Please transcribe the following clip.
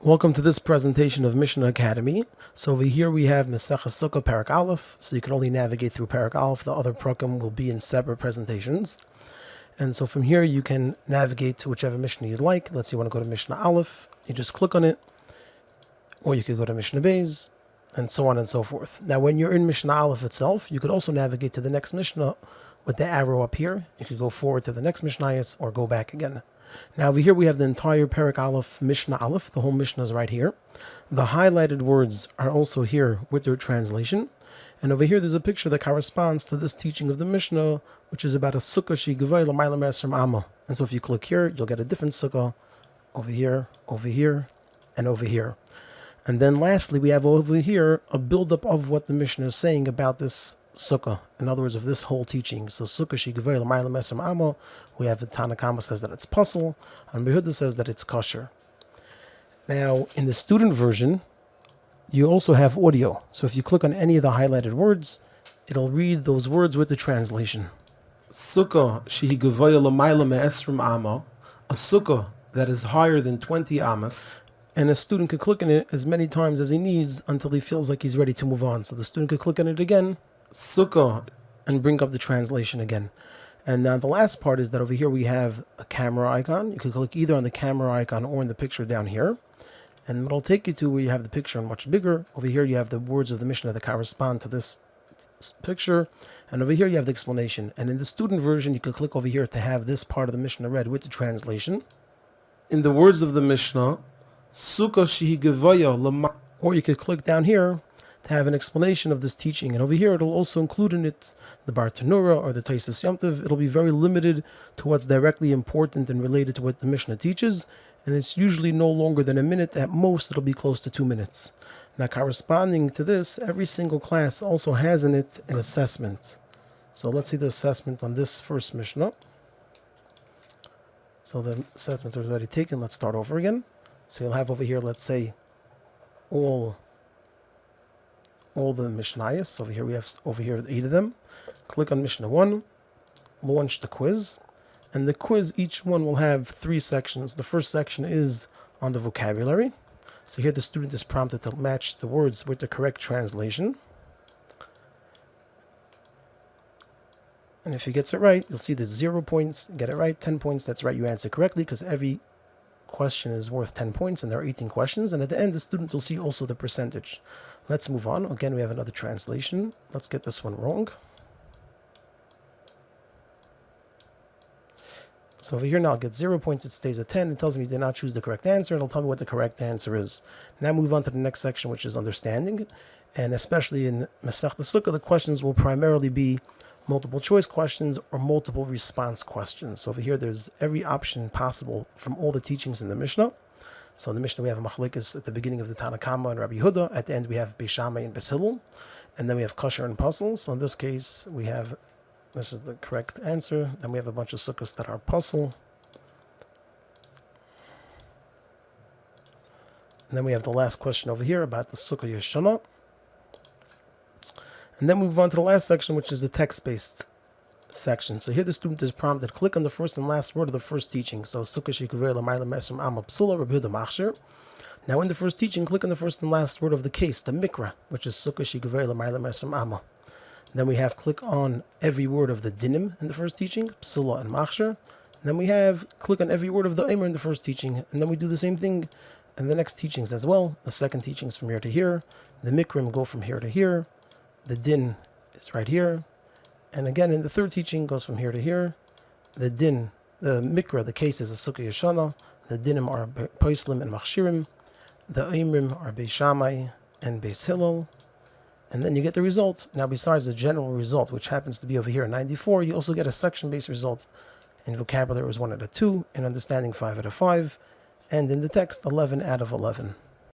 Welcome to this presentation of Mishna Academy. So over here we have Masechah Sukkah Parak Aleph, so you can only navigate through Parak Aleph. The other prakim will be in separate presentations. And so from here you can navigate to whichever Mishnah you'd like. Let's say you want to go to Mishnah Aleph, you just click on it, or you could go to Mishnah Beis, and so on and so forth. Now when you're in Mishnah Aleph itself, you could also navigate to the next Mishnah with the arrow up here. You could go forward to the next Mishnayos or go back again. Now over here we have the entire Parak Aleph, Mishnah Aleph. The whole Mishnah is right here. The highlighted words are also here with their translation. And over here there's a picture that corresponds to this teaching of the Mishnah, which is about a sukkah she gevay l'mayla me'esrim amma. And so if you click here, you'll get a different sukkah over here, and over here. And then lastly, we have over here a buildup of what the Mishnah is saying about this sukkah. In other words, of this whole teaching. So sukkah she gevay l'mayla me'esrim amma. We have the Tanna Kama says that it's puzzle, and Behuda says that it's kosher. Now, in the student version, you also have audio. So if you click on any of the highlighted words, it'll read those words with the translation. Sukkah shehi gevaya l'mayla me'esrim amma, a sukkah that is higher than 20 amas. And a student could click on it as many times as he needs until he feels like he's ready to move on. So the student could click on it again, sukkah, and bring up the translation again. And now the last part is that over here we have a camera icon. You can click either on the camera icon or in the picture down here. And it'll take you to where you have the picture and much bigger. Over here you have the words of the Mishnah that correspond to this picture. And over here you have the explanation. And in the student version you can click over here to have this part of the Mishnah read with the translation. In the words of the Mishnah, Sukkah shehi gevaya lama. Or you could click down here to have an explanation of this teaching. And over here it'll also include in it the Bar Tanura or the Taisus Yomtiv. It'll be very limited to what's directly important and related to what the Mishnah teaches. And it's usually no longer than a minute. At most, it'll be close to 2 minutes. Now, corresponding to this, every single class also has in it an assessment. So let's see the assessment on this first Mishnah. So the assessments are already taken. Let's start over again. So you'll have over here, let's say, all the Mishnayos. Over here we have 8 of them. Click on Mishnah 1, launch the quiz. And the quiz, each one will have 3 sections. The first section is on the vocabulary. So here the student is prompted to match the words with the correct translation. And if he gets it right, you'll see there's 0 points. Get it right, 10 points. That's right, you answer correctly, because every question is worth 10 points, and there are 18 questions. And at the end, the student will see also the percentage. Let's move on. Again, we have another translation. Let's get this one wrong. So over here now I'll get 0 points, it stays at 10. It tells me you did not choose the correct answer. It'll tell me what the correct answer is. Now move on to the next section, which is understanding. And especially in Masechta Sukkah, the questions will primarily be multiple choice questions or multiple response questions. So over here there's every option possible from all the teachings in the Mishnah. So in the Mishnah we have a Machlekes at the beginning of the Tanna Kama and Rabbi Yehuda. At the end we have Beis Shammai and Beis Hillel. And then we have kosher and puzzle. So in this case we have, this is the correct answer. Then we have a bunch of sukkahs that are puzzle. And then we have the last question over here about the sukkah yeshana. And then we move on to the last section, which is the text-based section. So here the student is prompted, click on the first and last word of the first teaching. So sukkah shekuvei l'mayla me'esrim amma psula Rabbi Yehuda machshir. Now in the first teaching, click on the first and last word of the case, the mikra, which is sukkah shekuvei l'mayla me'esrim amma. Then we have click on every word of the dinim in the first teaching, psula and machshir. Then we have click on every word of the emer in the first teaching. And then we do the same thing in the next teachings as well. The second teaching is from here to here. The mikrim go from here to here. The din is right here. And again, in the third teaching goes from here to here. The din, the mikra, the case is a sukkah yeshana. The dinim are poislim and machshirim. The emrim are Beis Shammai and Beis Hillel. And then you get the result. Now, besides the general result, which happens to be over here at 94, you also get a section-based result. In vocabulary, it was 1 out of 2. In understanding, 5 out of 5. And in the text, 11 out of 11.